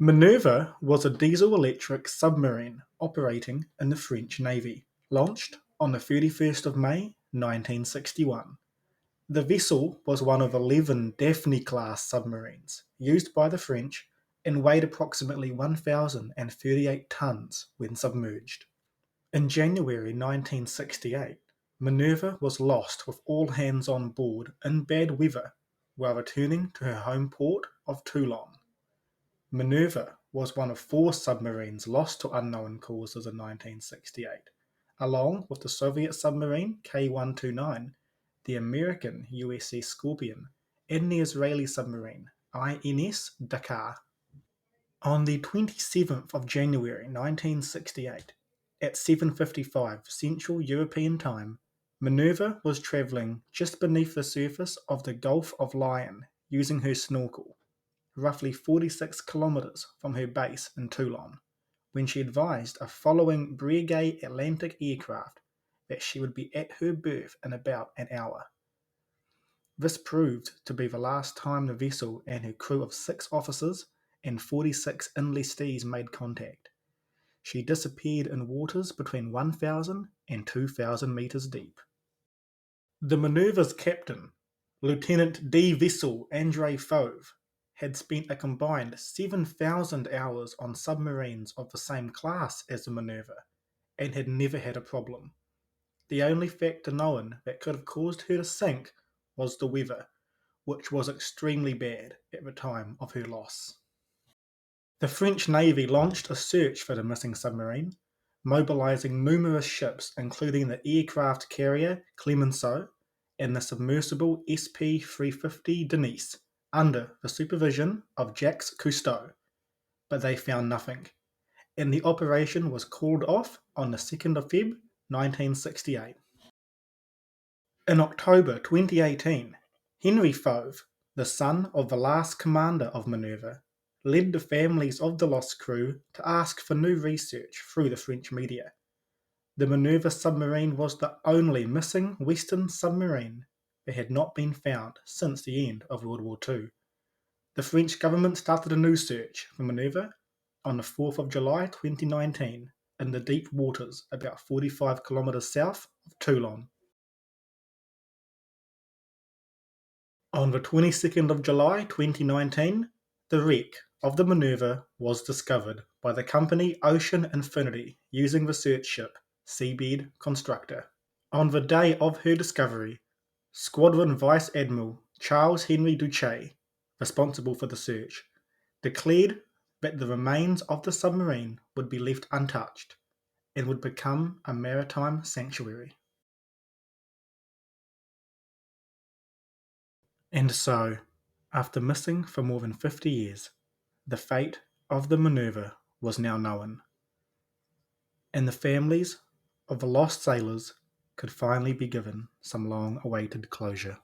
Minerve was a diesel-electric submarine operating in the French Navy, launched on the 31st of May 1961. The vessel was one of 11 Daphne-class submarines used by the French and weighed approximately 1,038 tons when submerged. In January 1968, Minerve was lost with all hands on board in bad weather while returning to her home port of Toulon. Minerve was one of four submarines lost to unknown causes in 1968, along with the Soviet submarine K-129, the American USS Scorpion, and the Israeli submarine INS Dakar. On the 27th of January 1968, at 7:55 Central European Time, Minerve was travelling just beneath the surface of the Gulf of Lion using her snorkel, roughly 46 kilometres from her base in Toulon, when she advised a following Breguet Atlantic aircraft that she would be at her berth in about an hour. This proved to be the last time the vessel and her crew of 6 officers and 46 enlistees made contact. She disappeared in waters between 1,000 and 2,000 metres deep. The Minerve's captain, Lieutenant D. Vessel Andre Fauve, had spent a combined 7,000 hours on submarines of the same class as the Minerve and had never had a problem. The only factor known that could have caused her to sink was the weather, which was extremely bad at the time of her loss. The French Navy launched a search for the missing submarine, mobilizing numerous ships including the aircraft carrier Clemenceau and the submersible SP-350 Denise under the supervision of Jacques Cousteau, but they found nothing, and the operation was called off on the 2nd of Feb 1968. In October 2018, Henry Fauve, the son of the last commander of Minerve, led the families of the lost crew to ask for new research through the French media. The Minerve submarine was the only missing Western submarine that had not been found since the end of World War II. The French government started a new search for Minerve on the 4th of July 2019 in the deep waters about 45 kilometres south of Toulon. On the 22nd of July 2019, the wreck of the Minerve was discovered by the company Ocean Infinity using the search ship Seabed Constructor. On the day of her discovery, Squadron Vice Admiral Charles Henry Duché, responsible for the search, declared that the remains of the submarine would be left untouched and would become a maritime sanctuary. And so, after missing for more than 50 years, the fate of the Minerve was now known, and the families of the lost sailors could finally be given some long-awaited closure.